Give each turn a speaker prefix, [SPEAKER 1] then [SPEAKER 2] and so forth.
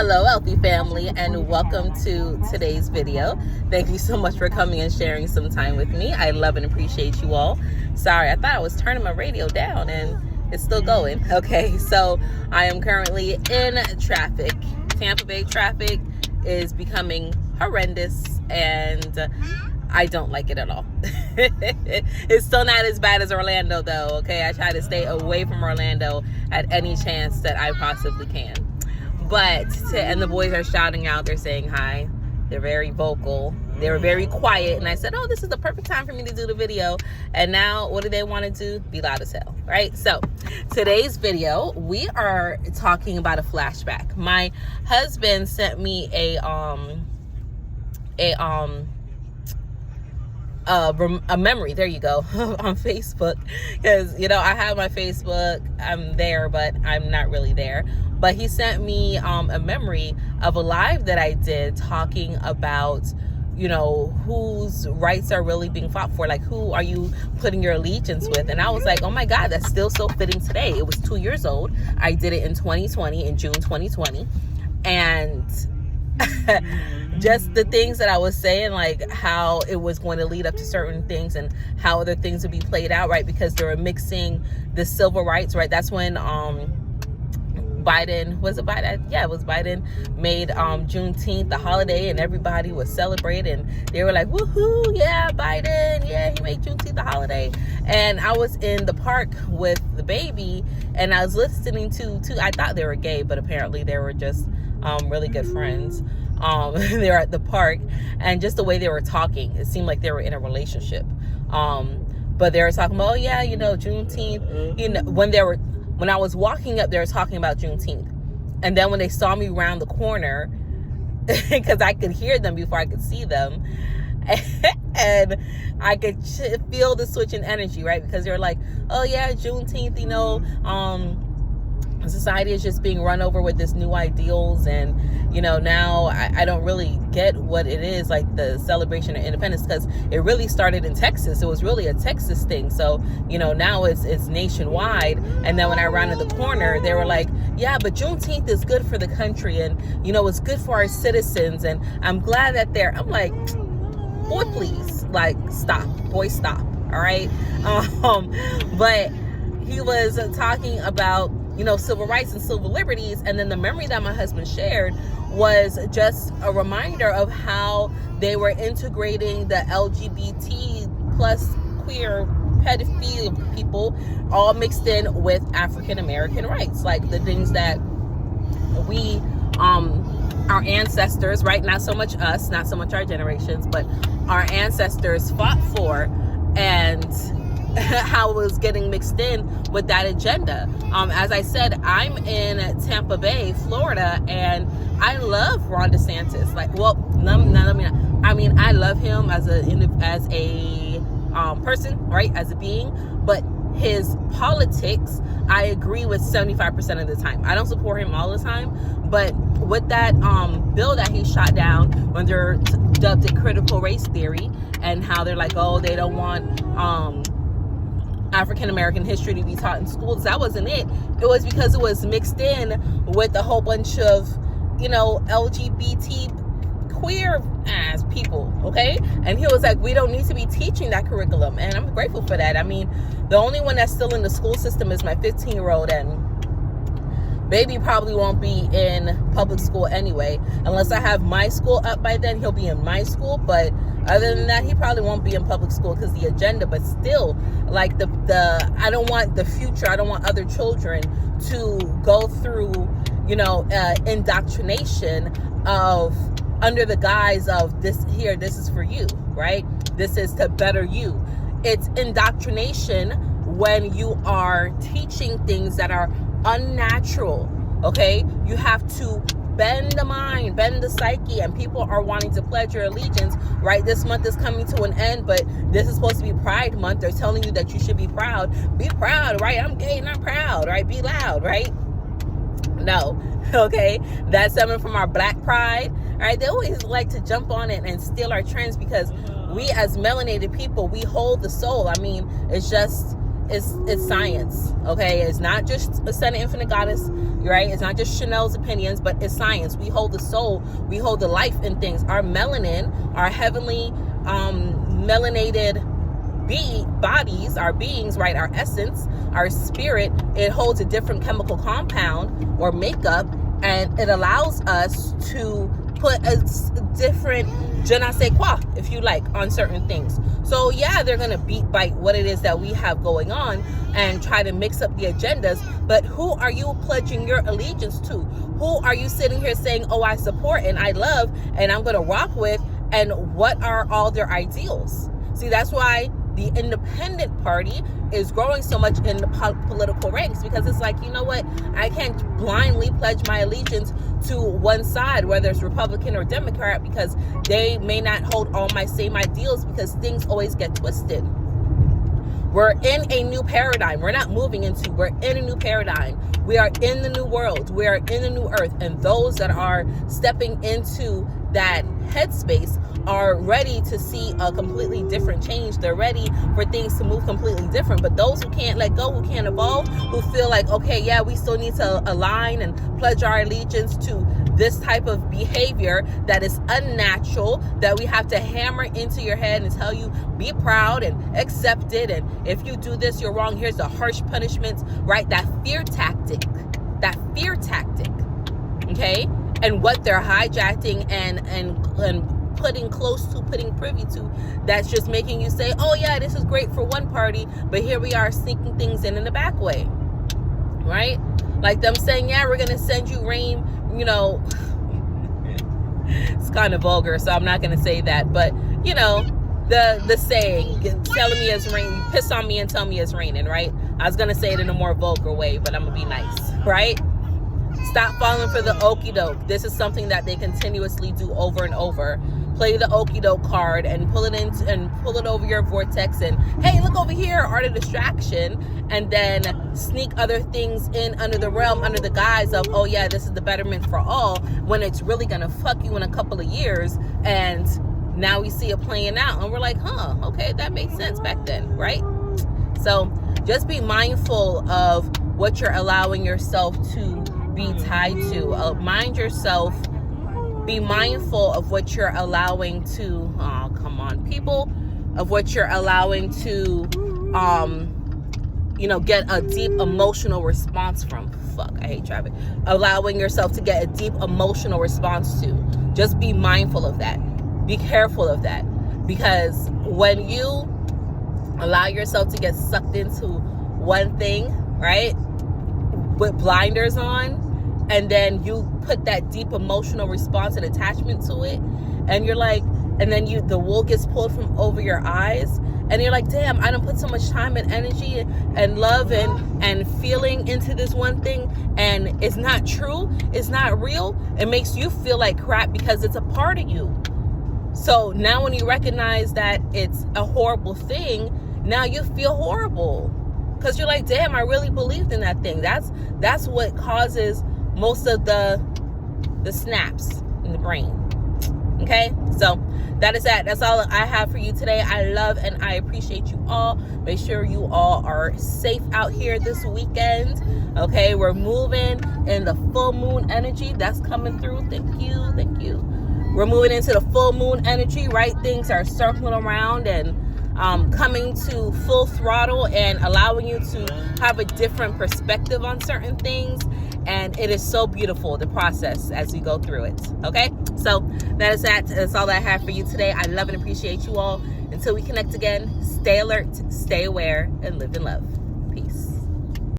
[SPEAKER 1] Hello, Healthy Family, and welcome to today's video. Thank you so much for coming and sharing some time with me. I love and appreciate you all. Sorry, I thought I was turning my radio down and it's still going. Okay, so I am currently in traffic. Tampa Bay traffic is becoming horrendous and I don't like it at all. It's still not as bad as Orlando though, okay? I try to stay away from Orlando at any chance that I possibly can. And the boys are shouting out, they're saying hi. They're very vocal. They were very quiet, and I said, oh, this is the perfect time for me to do the video. And now, what do they want to do? Be loud as hell, right? So, today's video, we are talking about a flashback. My husband sent me a memory, there you go, on Facebook, because I have my Facebook, I'm there, but I'm not really there. But he sent me a memory of a live that I did talking about whose rights are really being fought for, like who are you putting your allegiance with. And I was like, oh my God, that's still so fitting today. It was 2 years old. I did it in 2020, in June 2020, and just the things that I was saying, like how it was going to lead up to certain things and how other things would be played out, right? Because they were mixing the civil rights, right? That's when Biden made Juneteenth the holiday, and everybody was celebrating. They were like, woohoo, yeah, Biden, yeah, he made Juneteenth the holiday. And I was in the park with the baby, and I was listening to I thought they were gay, but apparently they were just really good friends. They were at the park, and just the way they were talking, it seemed like they were in a relationship. But they were talking about, oh yeah, Juneteenth, when I was walking up, they were talking about Juneteenth. And then when they saw me around the corner, because I could hear them before I could see them, and I could feel the switch in energy, right? Because they were like, oh yeah, Juneteenth, society is just being run over with this new ideals, and now I don't really get what it is, like the celebration of independence, because it really started in Texas. It was really a Texas thing. So now it's nationwide. And then when I rounded the corner, they were like, yeah, but Juneteenth is good for the country, and it's good for our citizens, and I'm glad that I'm like, boy, please, like, stop, boy, stop. All right. But he was talking about civil rights and civil liberties. And then the memory that my husband shared was just a reminder of how they were integrating the LGBT plus queer pedophile people all mixed in with African American rights, like the things that we, our ancestors, right? Not so much us, not so much our generations, but our ancestors fought for, and how it was getting mixed in with that agenda. As I said, I'm in Tampa Bay, Florida, and I love Ron DeSantis. Like, well, I love him as a person, right? As a being, but his politics, I agree with 75% of the time. I don't support him all the time, but with that bill that he shot down when they're dubbed it critical race theory, and how they're like, oh, they don't want African American history to be taught in schools. That wasn't it. It was because it was mixed in with a whole bunch of, LGBT queer ass people, okay? And he was like, we don't need to be teaching that curriculum. And I'm grateful for that. I mean, the only one that's still in the school system is my 15-year-old, and baby probably won't be in public school anyway. Unless I have my school up by then, he'll be in my school. But other than that, he probably won't be in public school because the agenda. But still, like I don't want the future, I don't want other children to go through, indoctrination of under the guise of this is for you, right? This is to better you. It's indoctrination when you are teaching things that are unnatural, okay? You have to bend the mind, bend the psyche, and people are wanting to pledge your allegiance, right? This month is coming to an end, but this is supposed to be Pride Month. They're telling you that you should be proud. Be proud, right? I'm gay and I'm proud, right? Be loud, right? No, okay? That's something from our Black Pride, right? They always like to jump on it and steal our trends because we as melanated people, we hold the soul. I mean, it's just it's science, okay? It's not just a Senate Infinite Goddess, right? It's not just Chanel's opinions, but it's science. We hold the soul, we hold the life in things. Our melanin, our heavenly melanated bodies, our beings, right? Our essence, our spirit, it holds a different chemical compound or makeup, and it allows us to put a different je ne sais quoi, if you like, on certain things. So yeah, they're gonna bite what it is that we have going on and try to mix up the agendas, but who are you pledging your allegiance to? Who are you sitting here saying, oh, I support and I love and I'm gonna rock with, and what are all their ideals? See, that's why the independent party is growing so much in the political ranks, because it's like, you know what, I can't blindly pledge my allegiance to one side, whether it's Republican or Democrat, because they may not hold all my same ideals, because things always get twisted. We're in a new paradigm. We're not moving into, we're in a new paradigm. We are in the new world. We are in the new earth. And those that are stepping into that headspace are ready to see a completely different change. They're ready for things to move completely different. But those who can't let go, who can't evolve, who feel like, okay, yeah, we still need to align and pledge our allegiance to this type of behavior that is unnatural, that we have to hammer into your head and tell you, be proud and accept it. And if you do this, you're wrong. Here's the harsh punishments, right? That fear tactic, okay? And what they're hijacking and putting close to, putting privy to, that's just making you say, oh yeah, this is great for one party, but here we are sneaking things in the back way, right? Like them saying, yeah, we're gonna send you rain, you know. It's kind of vulgar, so I'm not gonna say that, but you know, the saying, telling me it's raining, you piss on me and tell me it's raining, right? I was gonna say it in a more vulgar way, but I'm gonna be nice, right? Stop falling for the okie doke. This is something that they continuously do over and over. Play the okie doke card and pull it in and pull it over your vortex, and hey, look over here, art of distraction, and then sneak other things in under the realm, under the guise of, oh yeah, this is the betterment for all, when it's really gonna fuck you in a couple of years. And now we see it playing out, and we're like, huh, okay, that made sense back then, right? So just be mindful of what you're allowing yourself to be tied to. Mind yourself. Be mindful of what you're allowing to, oh, come on, people, of what you're allowing to, you know, get a deep emotional response from. Fuck, I hate traffic. Allowing yourself to get a deep emotional response to. Just be mindful of that. Be careful of that. Because when you allow yourself to get sucked into one thing, right, with blinders on, and then you put that deep emotional response and attachment to it, and you're like, and then the wool gets pulled from over your eyes, and you're like, damn, I done put so much time and energy and love and feeling into this one thing, and it's not true, it's not real. It makes you feel like crap because it's a part of you. So now when you recognize that it's a horrible thing, now you feel horrible because you're like, damn, I really believed in that thing. That's what causes most of the snaps in the brain. Okay, so that is that. That's all I have for you today. I love and I appreciate you all. Make sure you all are safe out here this weekend. Okay, we're moving in the full moon energy that's coming through. Thank you. We're moving into the full moon energy, right? Things are circling around and coming to full throttle and allowing you to have a different perspective on certain things. And it is so beautiful, the process as we go through it. Okay, so that is that. That's all that I have for you today. I love and appreciate you all. Until we connect again, stay alert, stay aware, and live in love. Peace.